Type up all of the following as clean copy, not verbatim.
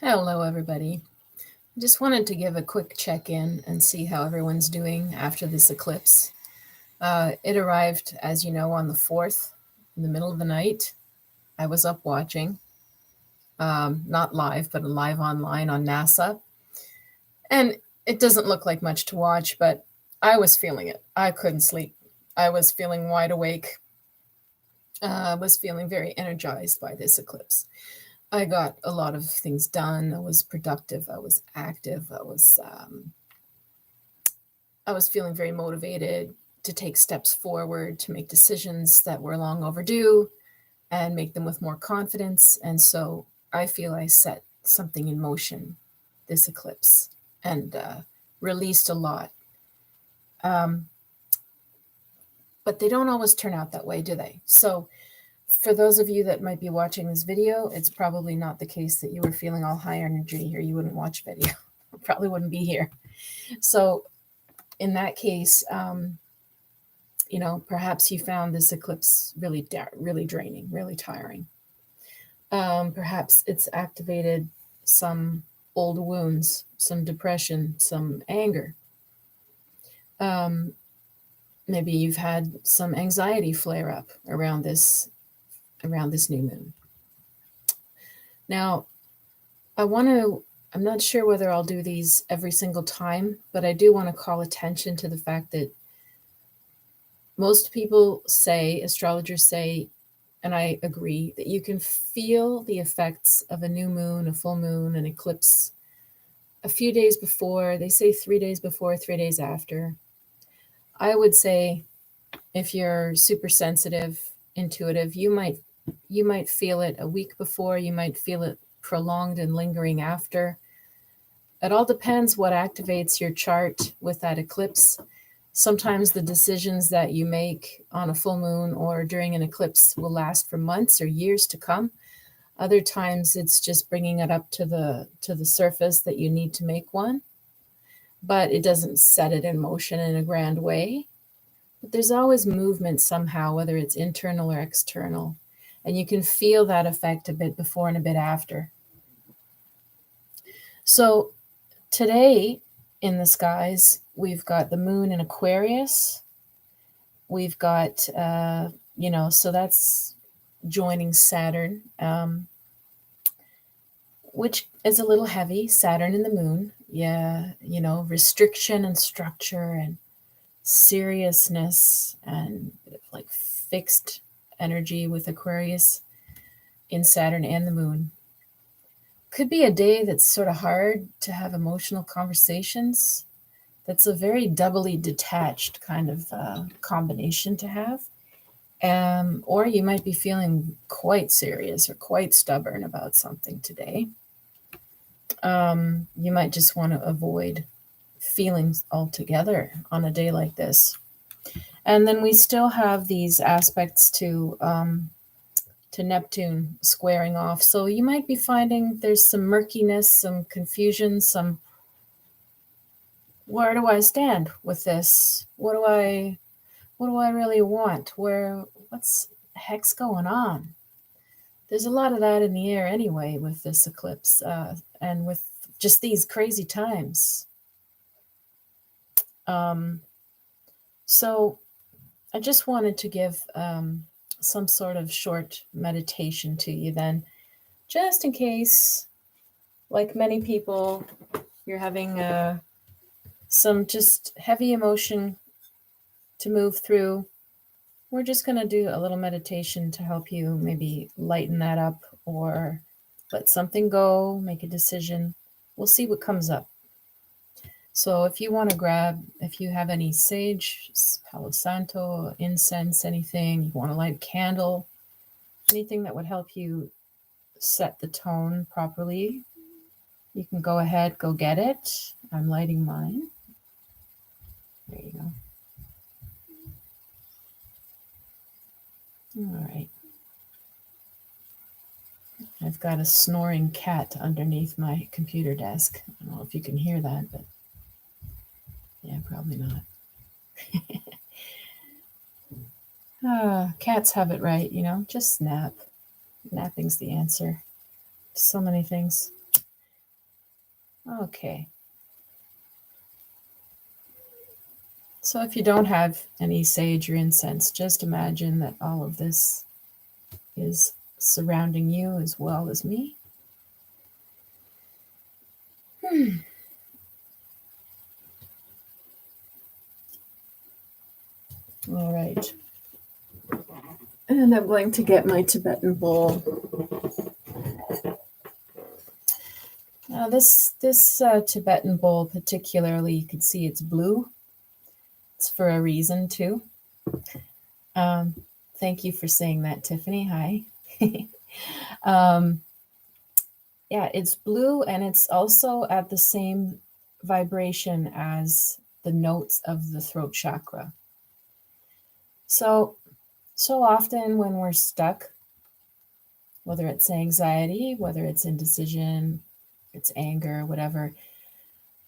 Hello, everybody. I just wanted to give a quick check-in and see how everyone's doing after this eclipse. It arrived, as you know, on the 4th, in the middle of the night. I was up watching, not live, but live online on NASA. And it doesn't look like much to watch, but I was feeling it. I couldn't sleep. I was feeling wide awake. I was feeling very energized by this eclipse. I got a lot of things done. I was productive. I was active. I was feeling very motivated to take steps forward, to make decisions that were long overdue and make them with more confidence. And so I feel I set something in motion this eclipse and released a lot. But they don't always turn out that way, do they? So for those of you that might be watching this video, it's probably not the case that you were feeling all high energy or you wouldn't watch video. Probably wouldn't be here. So in that case, perhaps you found this eclipse really draining, really tiring. Perhaps it's activated some old wounds, some depression, some anger. Maybe you've had some anxiety flare up around this new moon. Now, I'm not sure whether I'll do these every single time, but I do want to call attention to the fact that most people say, astrologers say, and I agree, that you can feel the effects of a new moon, a full moon, an eclipse a few days before. They say 3 days before, 3 days after. I would say if you're super sensitive, intuitive, you might feel it a week before, you might feel it prolonged and lingering after. It all depends what activates your chart with that eclipse. Sometimes the decisions that you make on a full moon or during an eclipse will last for months or years to come. Other times it's just bringing it up to the surface that you need to make one, but it doesn't set it in motion in a grand way. But there's always movement somehow, whether it's internal or external, and you can feel that effect a bit before and a bit after. So today in the skies, we've got the moon in Aquarius. We've got, so that's joining Saturn, which is a little heavy, Saturn and the moon. Yeah, restriction and structure and seriousness and like fixed energy with Aquarius in Saturn and the moon. Could be a day that's sort of hard to have emotional conversations. That's a very doubly detached kind of combination to have. Or you might be feeling quite serious or quite stubborn about something today. You might just want to avoid feelings altogether on a day like this. And then we still have these aspects to Neptune squaring off. So you might be finding there's some murkiness, some confusion, some where do I stand with this? What do I really want? What's the heck's going on? There's a lot of that in the air anyway with this eclipse and with just these crazy times. So I just wanted to give some sort of short meditation to you then, just in case, like many people, you're having some just heavy emotion to move through. We're just going to do a little meditation to help you maybe lighten that up or let something go, make a decision. We'll see what comes up. So if you want to if you have any sage, Palo Santo, incense, anything, you want to light a candle, anything that would help you set the tone properly, you can go ahead, go get it. I'm lighting mine. There you go. All right. I've got a snoring cat underneath my computer desk. I don't know if you can hear that, but yeah, probably not. Cats have it right, just nap. Napping's the answer. So many things. Okay. So if you don't have any sage or incense, just imagine that all of this is surrounding you as well as me. All right. And I'm going to get my Tibetan bowl. Now this Tibetan bowl particularly, you can see it's blue. It's for a reason too. Thank you for saying that, Tiffany. Hi. Yeah, it's blue, and it's also at the same vibration as the notes of the throat chakra. So often when we're stuck, whether it's anxiety, whether it's indecision, it's anger, whatever,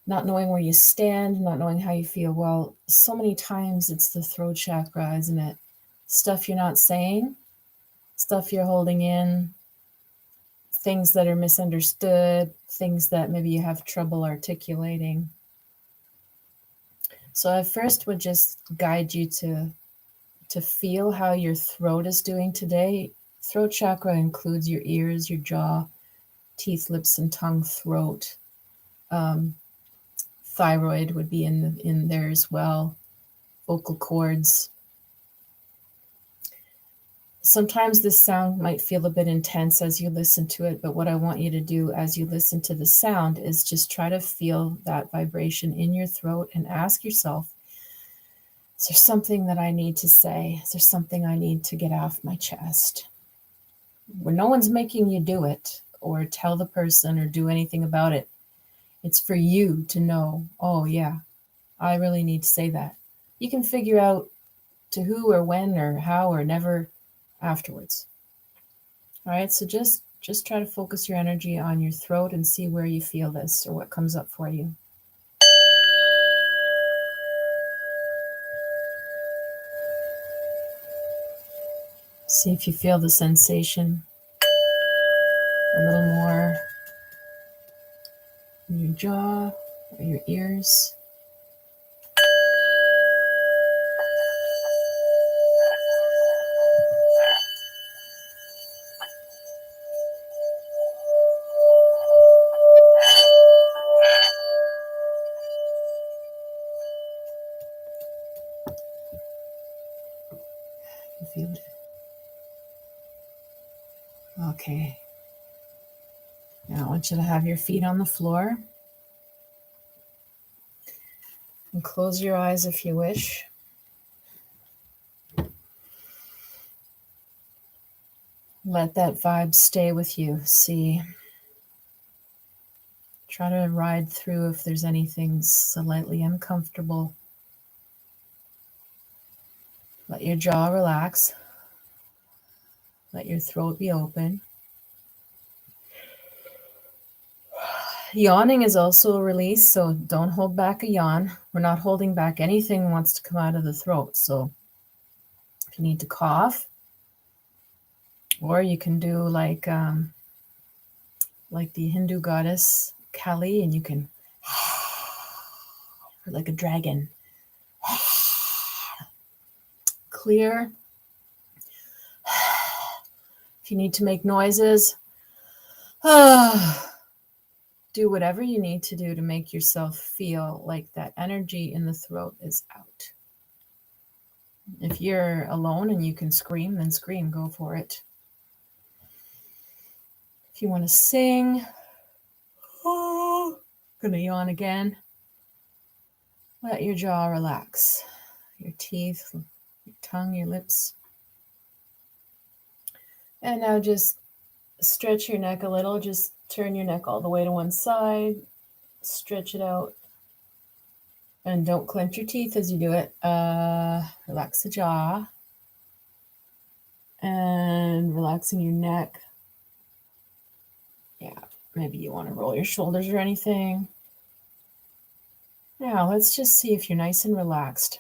not knowing where you stand, not knowing how you feel, well, so many times it's the throat chakra, isn't it? Stuff you're not saying, stuff you're holding in, things that are misunderstood, things that maybe you have trouble articulating. So I first would just guide you to feel how your throat is doing today. Throat chakra includes your ears, your jaw, teeth, lips, and tongue, throat. Thyroid would be in there as well. Vocal cords. Sometimes this sound might feel a bit intense as you listen to it, but what I want you to do as you listen to the sound is just try to feel that vibration in your throat and ask yourself, is there something that I need to say? Is there something I need to get off my chest? Where no one's making you do it or tell the person or do anything about it. It's for you to know, oh yeah, I really need to say that. You can figure out to who or when or how or never afterwards. All right, so just try to focus your energy on your throat and see where you feel this or what comes up for you. See if you feel the sensation a little more in your jaw or your ears. You feel it? Okay. Now I want you to have your feet on the floor and close your eyes if you wish. Let that vibe stay with you. See, try to ride through if there's anything slightly uncomfortable. Let your jaw relax. Let your throat be open. Yawning is also a release, so don't hold back a yawn. We're not holding back anything that wants to come out of the throat. So if you need to cough, or you can do like the Hindu goddess Kali, and you can like a dragon. Clear. If you need to make noises, do whatever you need to do to make yourself feel like that energy in the throat is out. If you're alone and you can scream, then scream, go for it. If you want to sing, gonna yawn again. Let your jaw relax, your teeth, your tongue, your lips. And now just stretch your neck a little. Just turn your neck all the way to one side. Stretch it out. And don't clench your teeth as you do it. Relax the jaw. And relaxing your neck. Yeah, maybe you want to roll your shoulders or anything. Now, let's just see if you're nice and relaxed.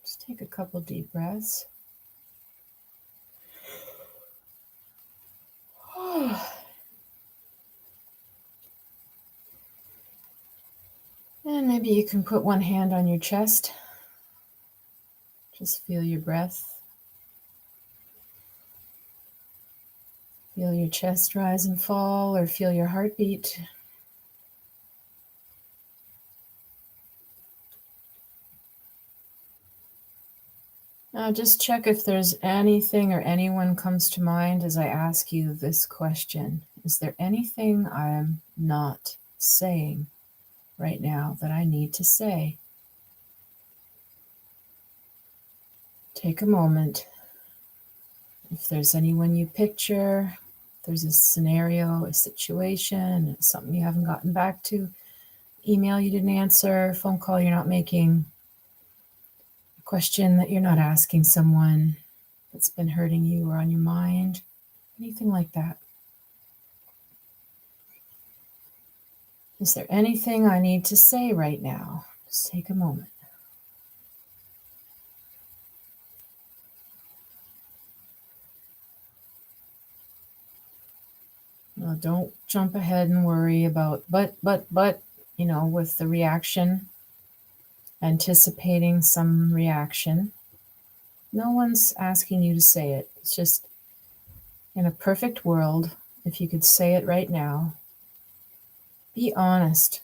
Just take a couple deep breaths. Maybe you can put one hand on your chest. Just feel your breath. Feel your chest rise and fall, or feel your heartbeat. Now just check if there's anything or anyone comes to mind as I ask you this question. Is there anything I'm not saying right now that I need to say? Take a moment. If there's anyone you picture, if there's a scenario, a situation, something you haven't gotten back to, email you didn't answer, phone call you're not making, a question that you're not asking someone that's been hurting you or on your mind, anything like that. Is there anything I need to say right now? Just take a moment. Now, don't jump ahead and worry about but, with the reaction, anticipating some reaction. No one's asking you to say it. It's just, in a perfect world, if you could say it right now, be honest.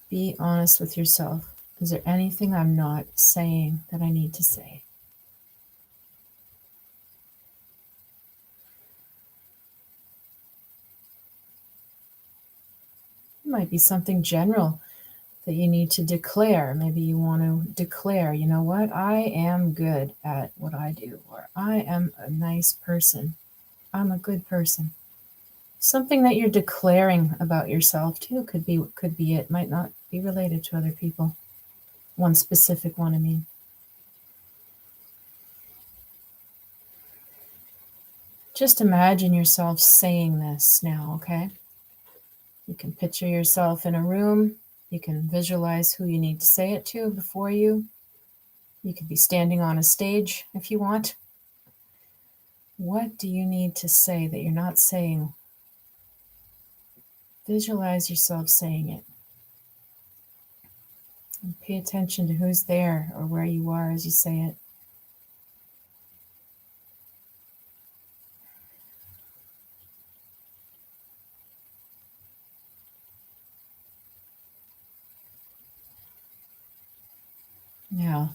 Be honest with yourself. Is there anything I'm not saying that I need to say? It might be something general that you need to declare. Maybe you want to declare, you know what, I am good at what I do, or I am a nice person. I'm a good person. Something that you're declaring about yourself too could be it. Might not be related to other people. One specific one, I mean. Just imagine yourself saying this now, okay? You can picture yourself in a room. You can visualize who you need to say it to before you. You could be standing on a stage if you want. What do you need to say that you're not saying? Visualize yourself saying it. And pay attention to who's there or where you are as you say it. Now,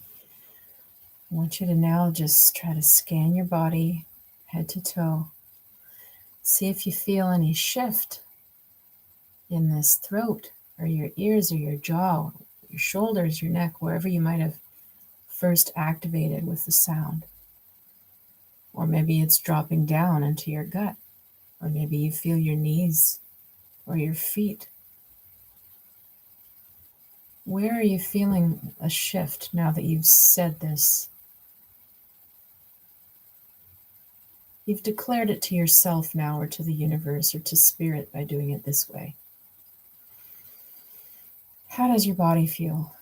I want you to now just try to scan your body head to toe. See if you feel any shift in this throat or your ears or your jaw, your shoulders, your neck, wherever you might have first activated with the sound. Or maybe it's dropping down into your gut. Or maybe you feel your knees or your feet. Where are you feeling a shift now that you've said this? You've declared it to yourself now, or to the universe, or to spirit by doing it this way. How does your body feel?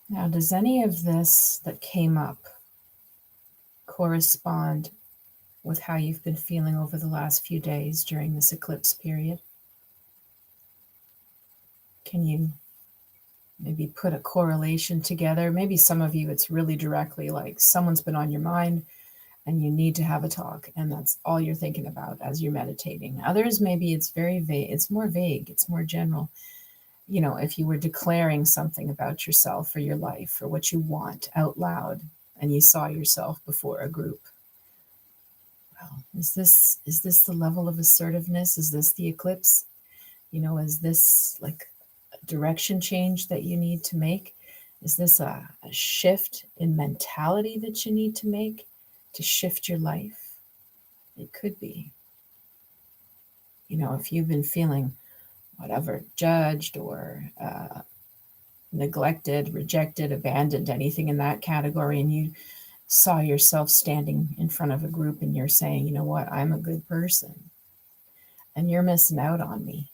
Now, does any of this that came up correspond with how you've been feeling over the last few days during this eclipse period? Can you maybe put a correlation together? Maybe some of you, it's really directly like someone's been on your mind and you need to have a talk, and that's all you're thinking about as you're meditating. Others, maybe it's very vague, it's more vague, it's more general. You know, if you were declaring something about yourself or your life or what you want out loud, and you saw yourself before a group. Well, is this the level of assertiveness? Is this the eclipse? You know, is this like a direction change that you need to make? Is this a shift in mentality that you need to make to shift your life? It could be. You know, if you've been feeling whatever, judged or neglected, rejected, abandoned, anything in that category, and you saw yourself standing in front of a group and you're saying, you know what, I'm a good person and you're missing out on me.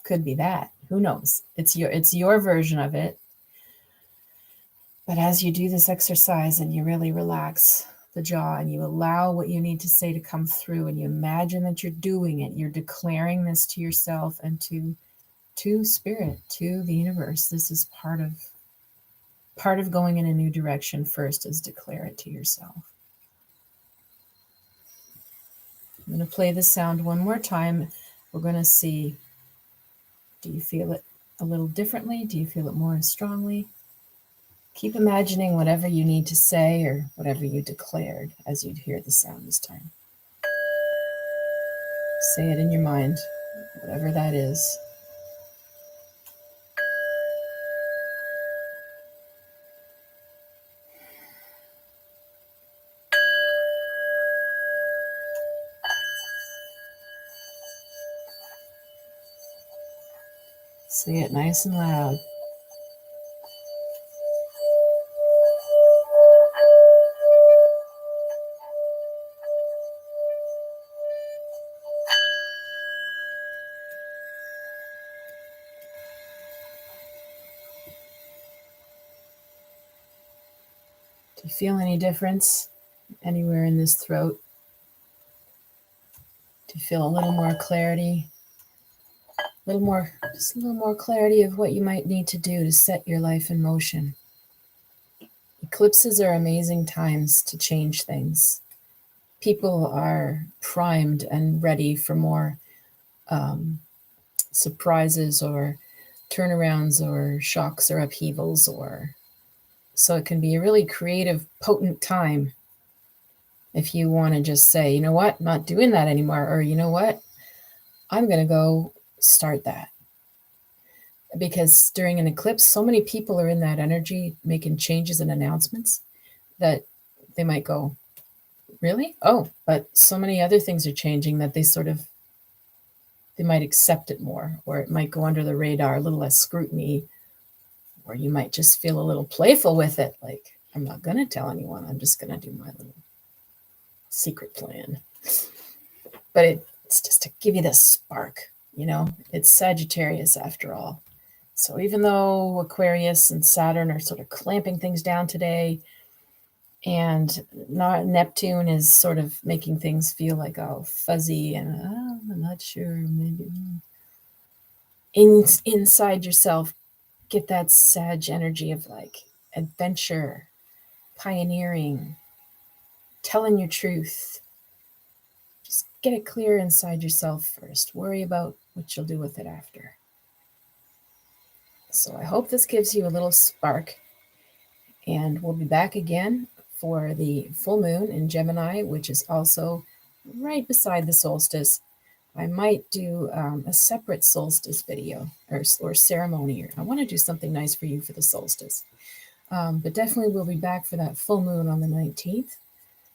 Could be that. Who knows? It's your version of it. But as you do this exercise and you really relax the jaw, and you allow what you need to say to come through, and you imagine that you're doing it. You're declaring this to yourself and to spirit, to the universe. This is part of going in a new direction. First is declare it to yourself. I'm going to play the sound one more time. We're going to see, do you feel it a little differently? Do you feel it more strongly? Keep imagining whatever you need to say or whatever you declared as you'd hear the sound this time. Say it in your mind, whatever that is. Say it nice and loud. Do you feel any difference anywhere in this throat? Do you feel a little more clarity? Just a little more clarity of what you might need to do to set your life in motion. Eclipses are amazing times to change things. People are primed and ready for more surprises or turnarounds or shocks or upheavals, so it can be a really creative, potent time if you want to just say, you know what, I'm not doing that anymore, or you know what, I'm going to go start that. Because during an eclipse, so many people are in that energy making changes and announcements that they might go, really? Oh, but so many other things are changing that they might accept it more, or it might go under the radar, a little less scrutiny, or you might just feel a little playful with it. Like, I'm not going to tell anyone. I'm just going to do my little secret plan. But it's just to give you this spark, it's Sagittarius after all. So even though Aquarius and Saturn are sort of clamping things down today, and Neptune is sort of making things feel like fuzzy and I'm not sure, maybe inside yourself, get that Sag energy of like adventure, pioneering, telling your truth. Just get it clear inside yourself first. Worry about what you'll do with it after. So I hope this gives you a little spark, and we'll be back again for the full moon in Gemini, which is also right beside the solstice. I might do a separate solstice video or ceremony. I want to do something nice for you for the solstice. But definitely we'll be back for that full moon on the 19th.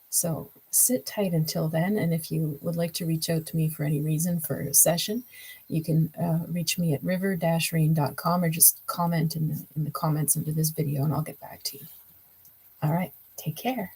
So sit tight until then. And if you would like to reach out to me for any reason for a session, you can reach me at river-rain.com, or just comment in the comments under this video and I'll get back to you. All right. Take care.